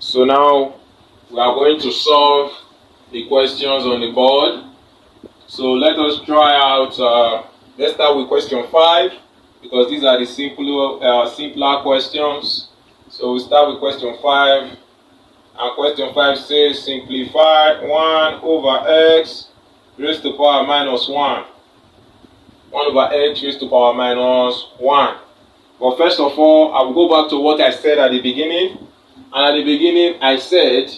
So now we are going to solve the questions on the board. So let us try out, let's start with question 5 because these are the simpler questions. So we start with question 5, and question 5 says simplify 1 over x raised to power minus 1. 1 over x raised to power minus 1. But first of all, I will go back to what I said at the beginning. And at the beginning, I said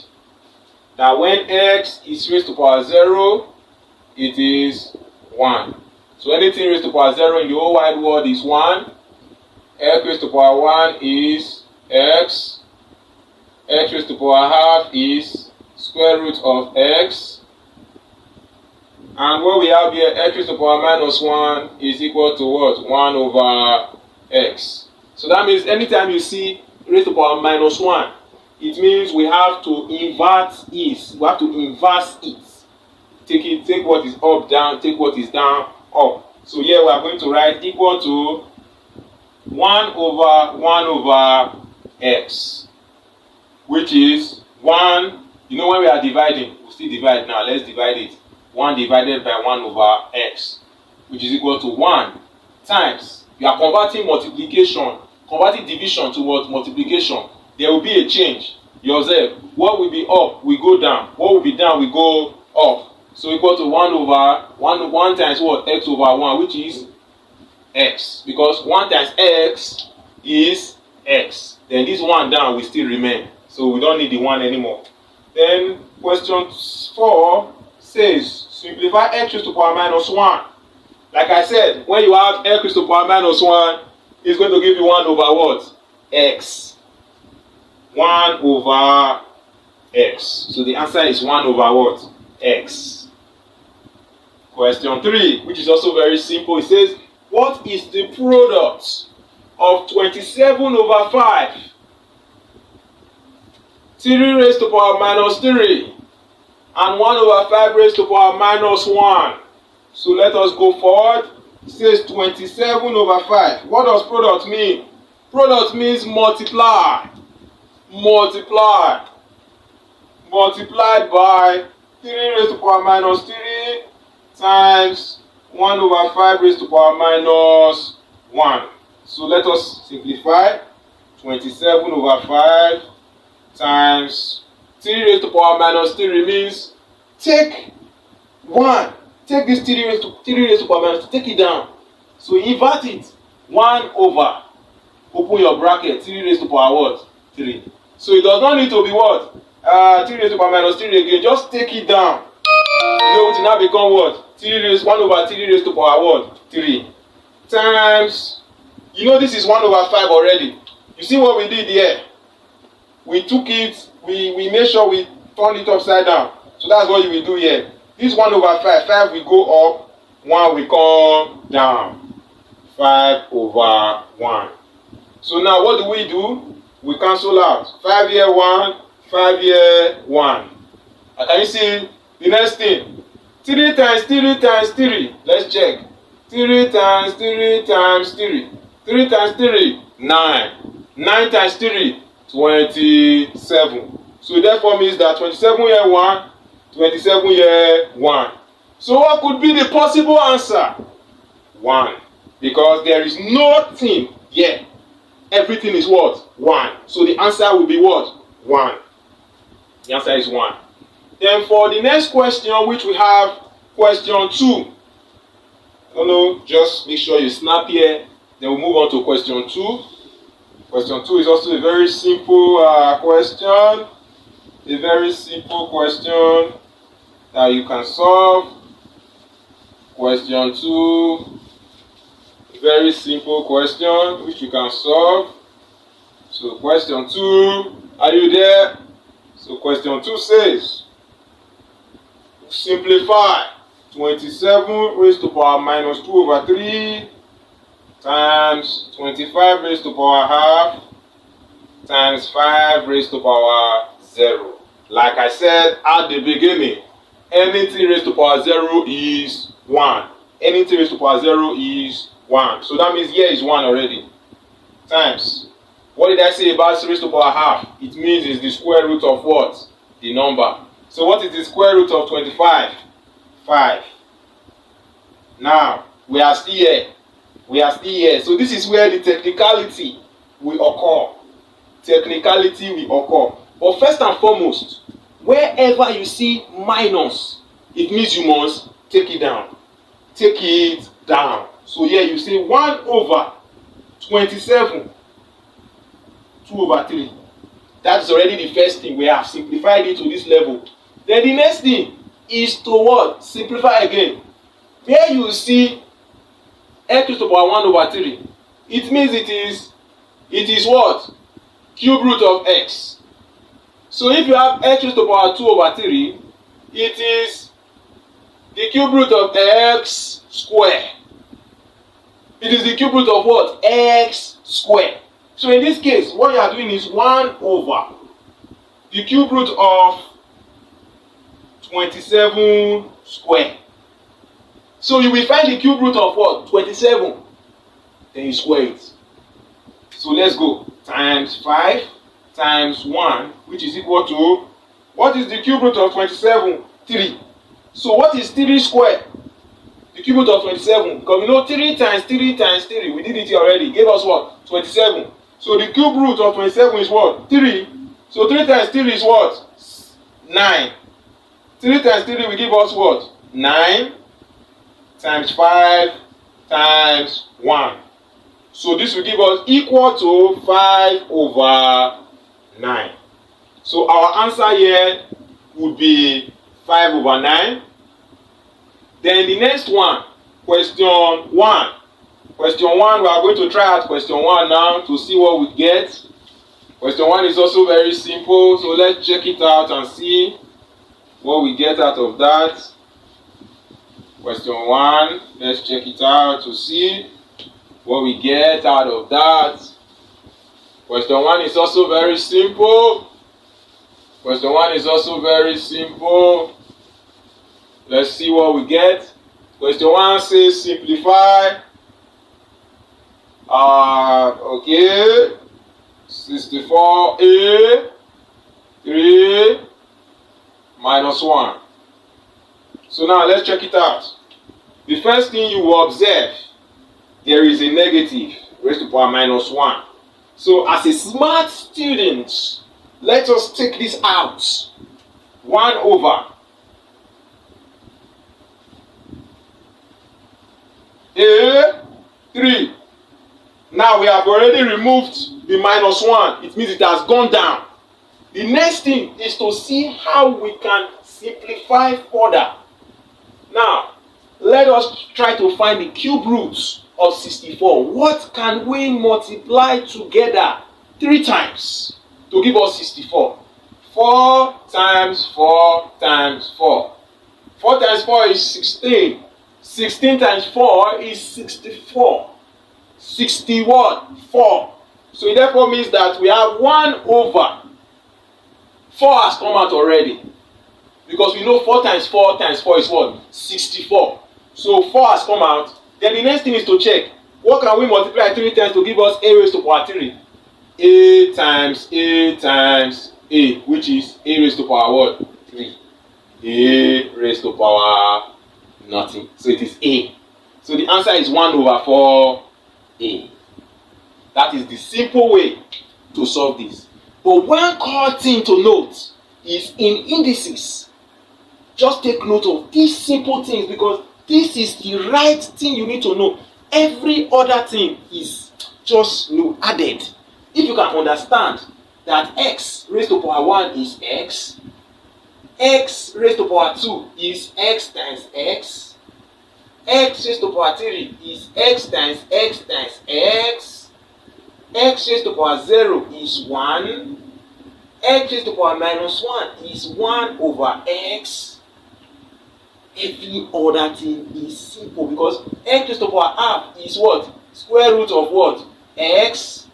that when x is raised to power 0, it is 1. So anything raised to power 0 in the whole wide world is 1. X raised to power 1 is x. X raised to power half is square root of x. And what we have here, x raised to power minus 1 is equal to what? 1 over x. So that means anytime you see raised to power minus 1, it means we have to invert it. We have to inverse it. Take what is up, down, take what is down, up. So here we are going to write equal to 1 over x, which is 1. You know, when we are dividing, we'll still divide now. Let's divide it. 1 divided by 1 over x, which is equal to 1 times. You are converting multiplication, converting division to what? Multiplication. There will be a change. You observe, what will be up, we go down. What will be down, we go up. So equal to 1 over 1 times what? X over 1, which is x. Because 1 times x is x. Then this 1 down will still remain. So we don't need the 1 anymore. Then question 4 says simplify x raised to power minus 1. Like I said, when you have x raised to power minus 1, it's going to give you 1 over what? X. 1 over x. So the answer is 1 over what? X. Question 3, which is also very simple. It says, what is the product of 27 over 5? 3 raised to power minus 3 and 1 over 5 raised to power minus 1. So let us go forward. It says 27 over 5. What does product mean? Product means multiply. Multiply. Multiplied by 3 raised to power minus 3 times 1 over 5 raised to power minus 1. So let us simplify. 27 over 5 times 3 raised to power minus 3 means take 1. Take this 3 raised to power minus 3, take it down. So invert it. 1 over. Open your bracket. 3 raised to power what? 3. So it does not need to be what? 3 raised to power minus 3 again. Just take it down. You know, it will now become what? 1 over 3 raised to power what? 3. Times, you know this is 1 over 5 already. You see what we did here? We took it, we made sure we turned it upside down. So that's what you will do here. This 1 over 5, 5 will go up, 1 will come down. 5 over 1. So now what do? We cancel out. 5 here 1, 5 here 1. And can you see the next thing? 3 times 3 times 3. Let's check. 3 times 3 times 3. 3 times 3, 9. 9 times 3, 27. So therefore means that 27 here 1, 27 here 1. So what could be the possible answer? 1. Because there is nothing here. Everything is what? 1. So the answer will be what? 1. The answer is 1. Then for the next question, which we have question 2. Just make sure you snap here. Then we'll move on to question 2. Question 2 is also a very simple question. A very simple question that you can solve. Question 2. Very simple question which you can solve. So question 2, are you there? So question 2 says simplify 27 raised to power minus 2 over 3 times 25 raised to power half times 5 raised to power 0. Like I said at the beginning, anything raised to power 0 is 1. Anything raised to power 0 is 1. So that means here is 1 already. Times What did I say about 6 raised to power half? It means it's the square root of what? The number. So what is the square root of 25? 5. Now, we are still here. We are still here. So this is where the technicality will occur. Technicality will occur. But first and foremost, wherever you see minus, it means you must take it down. Take it down. So here you say 1 over 27, 2 over 3. That's already the first thing. We have simplified it to this level. Then the next thing is to what? Simplify again. Where you see x raised to power 1 over 3, it means it is what? Cube root of x. So if you have x raised to power 2 over 3, it is the cube root of x square. It is the cube root of what? X square. So in this case, what you are doing is 1 over the cube root of 27 square. So you will find the cube root of what? 27. Then you square it. So let's go. Times 5 times 1, which is equal to, what is the cube root of 27? 3. So what is 3 square? The cube root of 27. Because we know 3 times 3 times 3. We did it here already. It gave us what? 27. So the cube root of 27 is what? 3. So 3 times 3 is what? 9. 3 times 3 will give us what? 9 times 5 times 1. So this will give us equal to 5 over 9. So our answer here would be 5 over 9. Then the next one, question 1. Question 1, we are going to try out question 1 now to see what we get. Question 1 is also very simple, so let's check it out and see what we get out of that. Question 1, let's check it out to see what we get out of that. Question 1 is also very simple. Question 1 is also very simple. Let's see what we get. Question 1 says simplify. Okay. 64a 3 minus 1. So now let's check it out. The first thing you will observe, there is a negative raised to power minus 1. So as a smart student, let us take this out. 1 over a 3. Now we have already removed the minus 1. It means it has gone down. The next thing is to see how we can simplify further. Now, let us try to find the cube roots of 64. What can we multiply together 3 times to give us 64? 4 times 4 times 4. 4 times 4 is 16. 16 times 4 is 64. 60 what? 4. So it therefore means that we have 1 over. 4 has come out already. Because we know 4 times 4 times 4 is what? 64. So 4 has come out. Then the next thing is to check. What can we multiply 3 times to give us a raised to power 3? A times A times A, which is A raised to power what? 3. A raised to power nothing. So it is A. So the answer is 1 over 4A. That is the simple way to solve this. But one core thing to note is in indices. Just take note of these simple things because this is the right thing you need to know. Every other thing is just added. If you can understand that x raised to power 1 is x, x raised to power 2 is x times x, x raised to power 3 is x times x times x, x raised to power 0 is 1, x raised to power minus 1 is 1 over x. Every other thing is simple because x raised to power half is what? Square root of what? X.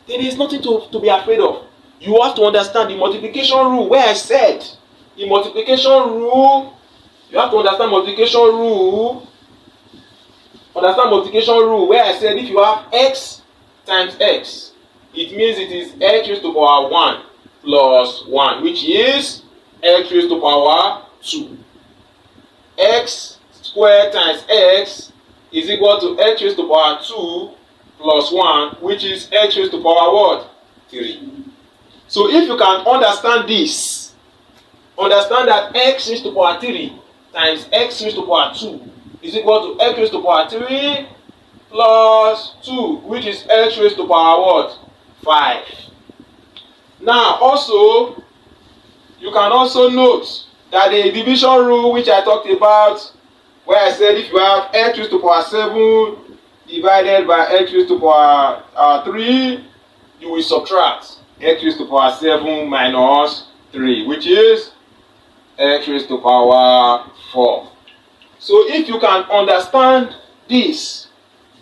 There is nothing to be afraid of. You have to understand the multiplication rule where I said the multiplication rule. You have to understand multiplication rule. Understand multiplication rule where I said if you have x times x it means it is x raised to power 1 plus 1, which is x raised to power 2. X squared times x is equal to x raised to power 2 plus 1, which is x raised to power what? 3. So if you can understand this, understand that x raised to power 3 times x raised to power 2 is equal to x raised to power 3 plus 2, which is x raised to power what? 5. Now also, you can also note that the division rule which I talked about, where I said if you have x raised to power 7 divided by x raised to power 3, you will subtract x raised to power 7 minus 3, which is x raised to power 4. So if you can understand this,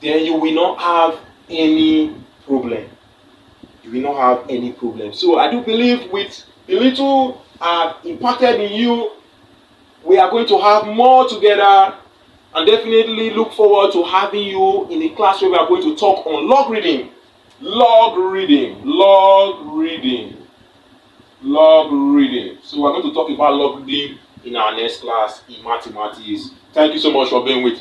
then you will not have any problem. You will not have any problem. So I do believe with the little I've imparted in you, we are going to have more together, and definitely look forward to having you in a class where we are going to talk on log reading. Log reading. So we're going to talk about log reading in our next class in mathematics. Thank you so much for being with me.